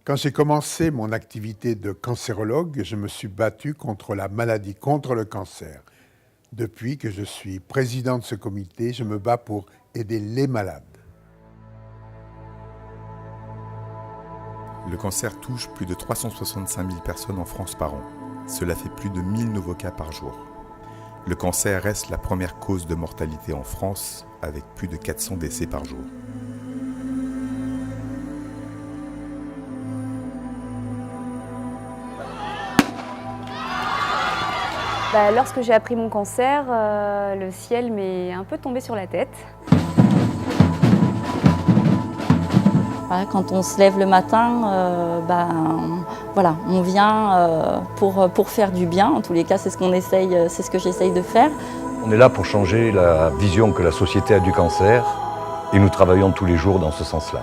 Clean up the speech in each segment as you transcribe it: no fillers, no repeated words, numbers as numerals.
Quand j'ai commencé mon activité de cancérologue, je me suis battu contre la maladie, contre le cancer. Depuis que je suis président de ce comité, je me bats pour aider les malades. Le cancer touche plus de 365 000 personnes en France par an. Cela fait plus de 1000 nouveaux cas par jour. Le cancer reste la première cause de mortalité en France, avec plus de 400 décès par jour. Lorsque j'ai appris mon cancer, le ciel m'est un peu tombé sur la tête. Voilà, quand on se lève le matin, voilà, on vient pour faire du bien. En tous les cas, c'est ce que j'essaye de faire. On est là pour changer la vision que la société a du cancer et nous travaillons tous les jours dans ce sens-là.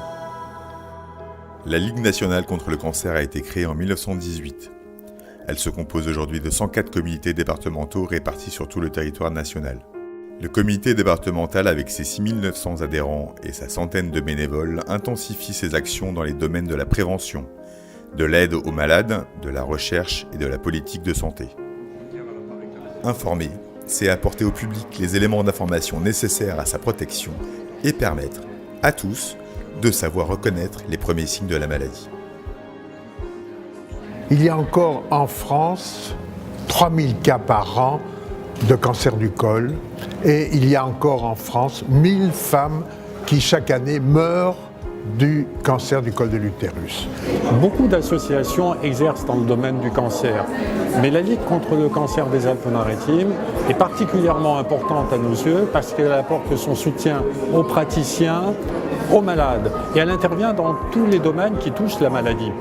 La Ligue nationale contre le cancer a été créée en 1918. Elle se compose aujourd'hui de 104 comités départementaux répartis sur tout le territoire national. Le comité départemental, avec ses 6900 adhérents et sa centaine de bénévoles, intensifie ses actions dans les domaines de la prévention, de l'aide aux malades, de la recherche et de la politique de santé. Informer, c'est apporter au public les éléments d'information nécessaires à sa protection et permettre à tous de savoir reconnaître les premiers signes de la maladie. Il y a encore en France 3000 cas par an de cancer du col et il y a encore en France 1000 femmes qui chaque année meurent du cancer du col de l'utérus. Beaucoup d'associations exercent dans le domaine du cancer, mais la Ligue contre le cancer des Alpes-Maritimes est particulièrement importante à nos yeux parce qu'elle apporte son soutien aux praticiens, aux malades, et elle intervient dans tous les domaines qui touchent la maladie.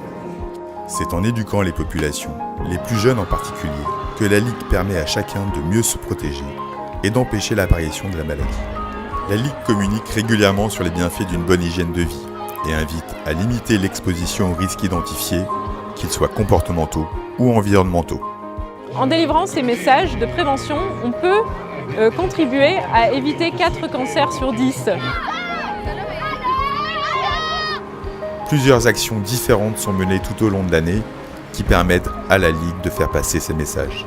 C'est en éduquant les populations, les plus jeunes en particulier, que la Ligue permet à chacun de mieux se protéger et d'empêcher l'apparition de la maladie. La Ligue communique régulièrement sur les bienfaits d'une bonne hygiène de vie et invite à limiter l'exposition aux risques identifiés, qu'ils soient comportementaux ou environnementaux. En délivrant ces messages de prévention, on peut contribuer à éviter 4 cancers sur 10. Plusieurs actions différentes sont menées tout au long de l'année qui permettent à la Ligue de faire passer ces messages.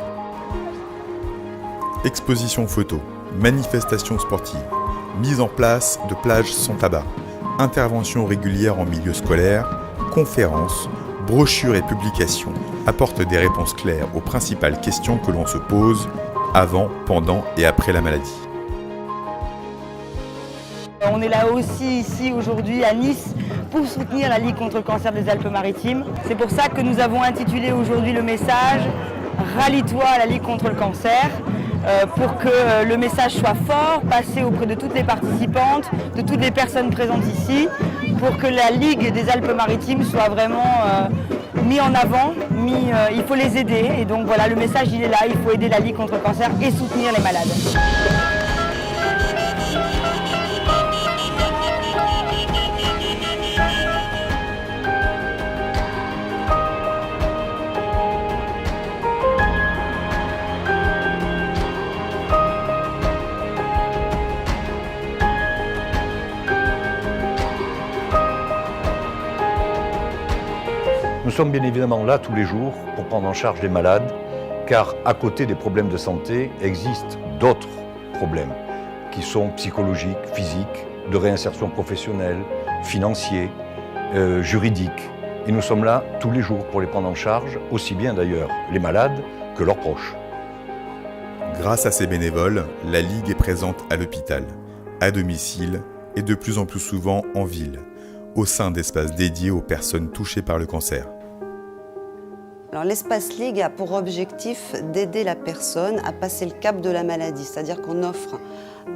Expositions photos, manifestations sportives, mise en place de plages sans tabac, interventions régulières en milieu scolaire, conférences, brochures et publications apportent des réponses claires aux principales questions que l'on se pose avant, pendant et après la maladie. On est là aussi ici aujourd'hui à Nice pour soutenir la Ligue contre le cancer des Alpes-Maritimes. C'est pour ça que nous avons intitulé aujourd'hui le message « Rallie-toi à la Ligue contre le cancer » pour que le message soit fort, passé auprès de toutes les participantes, de toutes les personnes présentes ici, pour que la Ligue des Alpes-Maritimes soit vraiment mis en avant, il faut les aider. Et donc voilà, le message il est là, il faut aider la Ligue contre le cancer et soutenir les malades. Nous sommes bien évidemment là tous les jours pour prendre en charge les malades, car à côté des problèmes de santé existent d'autres problèmes qui sont psychologiques, physiques, de réinsertion professionnelle, financiers, juridiques. Et nous sommes là tous les jours pour les prendre en charge, aussi bien d'ailleurs les malades que leurs proches. Grâce à ces bénévoles, la Ligue est présente à l'hôpital, à domicile et de plus en plus souvent en ville, au sein d'espaces dédiés aux personnes touchées par le cancer. Alors, l'espace Ligue a pour objectif d'aider la personne à passer le cap de la maladie, c'est-à-dire qu'on offre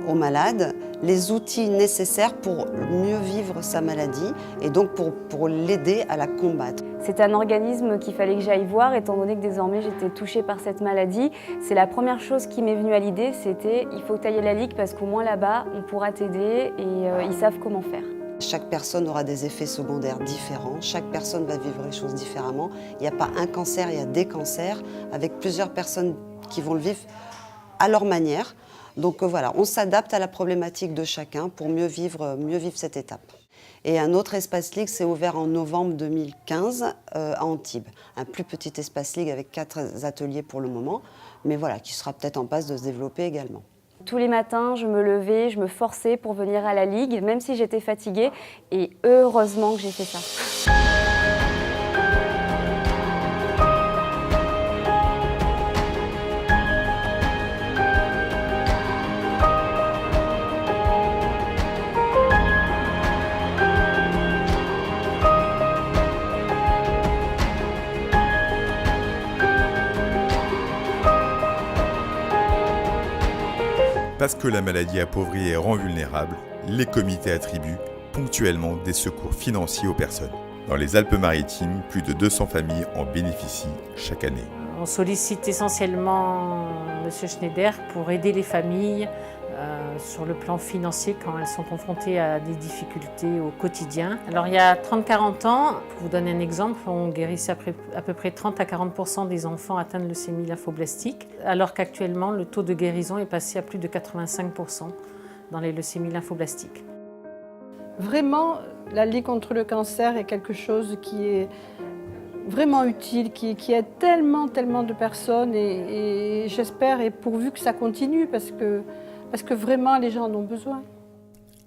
aux malades les outils nécessaires pour mieux vivre sa maladie et donc pour l'aider à la combattre. C'est un organisme qu'il fallait que j'aille voir, étant donné que désormais j'étais touchée par cette maladie. C'est la première chose qui m'est venue à l'idée, c'était il faut tailler la Ligue parce qu'au moins là-bas, on pourra t'aider et ils savent comment faire. Chaque personne aura des effets secondaires différents, chaque personne va vivre les choses différemment. Il n'y a pas un cancer, il y a des cancers avec plusieurs personnes qui vont le vivre à leur manière. Donc voilà, on s'adapte à la problématique de chacun pour mieux vivre cette étape. Et un autre espace ligue s'est ouvert en novembre 2015 à Antibes. Un plus petit espace ligue avec 4 ateliers pour le moment, mais voilà, qui sera peut-être en passe de se développer également. Tous les matins, je me levais, je me forçais pour venir à la ligue, même si j'étais fatiguée. Et heureusement que j'ai fait ça. Parce que la maladie appauvrit et rend vulnérable, les comités attribuent ponctuellement des secours financiers aux personnes. Dans les Alpes-Maritimes, plus de 200 familles en bénéficient chaque année. On sollicite essentiellement M. Schneider pour aider les familles sur le plan financier quand elles sont confrontées à des difficultés au quotidien. Alors il y a 30-40 ans, pour vous donner un exemple, on guérissait à peu près 30 à 40% des enfants atteints de leucémie lymphoblastique, alors qu'actuellement le taux de guérison est passé à plus de 85% dans les leucémies lymphoblastiques. Vraiment, la Ligue contre le cancer est quelque chose qui est vraiment utile, qui aide tellement de personnes et j'espère et pourvu que ça continue parce que vraiment les gens en ont besoin.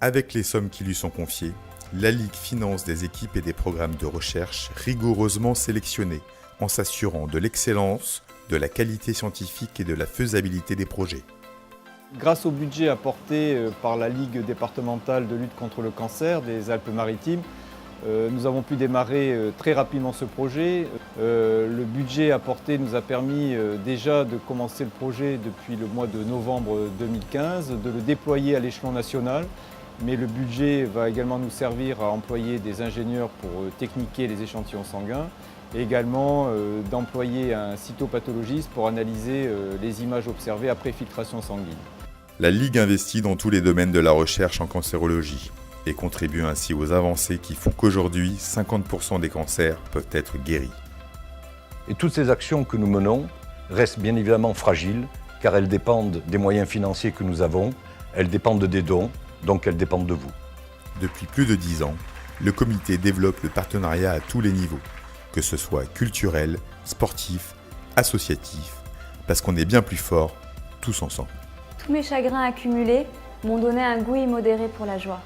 Avec les sommes qui lui sont confiées, la Ligue finance des équipes et des programmes de recherche rigoureusement sélectionnés, en s'assurant de l'excellence, de la qualité scientifique et de la faisabilité des projets. Grâce au budget apporté par la Ligue départementale de lutte contre le cancer des Alpes-Maritimes, nous avons pu démarrer très rapidement ce projet. Le budget apporté nous a permis déjà de commencer le projet depuis le mois de novembre 2015, de le déployer à l'échelon national. Mais le budget va également nous servir à employer des ingénieurs pour techniquer les échantillons sanguins et également d'employer un cytopathologiste pour analyser les images observées après filtration sanguine. La Ligue investit dans tous les domaines de la recherche en cancérologie et contribue ainsi aux avancées qui font qu'aujourd'hui, 50% des cancers peuvent être guéris. Et toutes ces actions que nous menons restent bien évidemment fragiles, car elles dépendent des moyens financiers que nous avons, elles dépendent des dons, donc elles dépendent de vous. Depuis plus de 10 ans, le comité développe le partenariat à tous les niveaux, que ce soit culturel, sportif, associatif, parce qu'on est bien plus fort tous ensemble. Tous mes chagrins accumulés m'ont donné un goût immodéré pour la joie.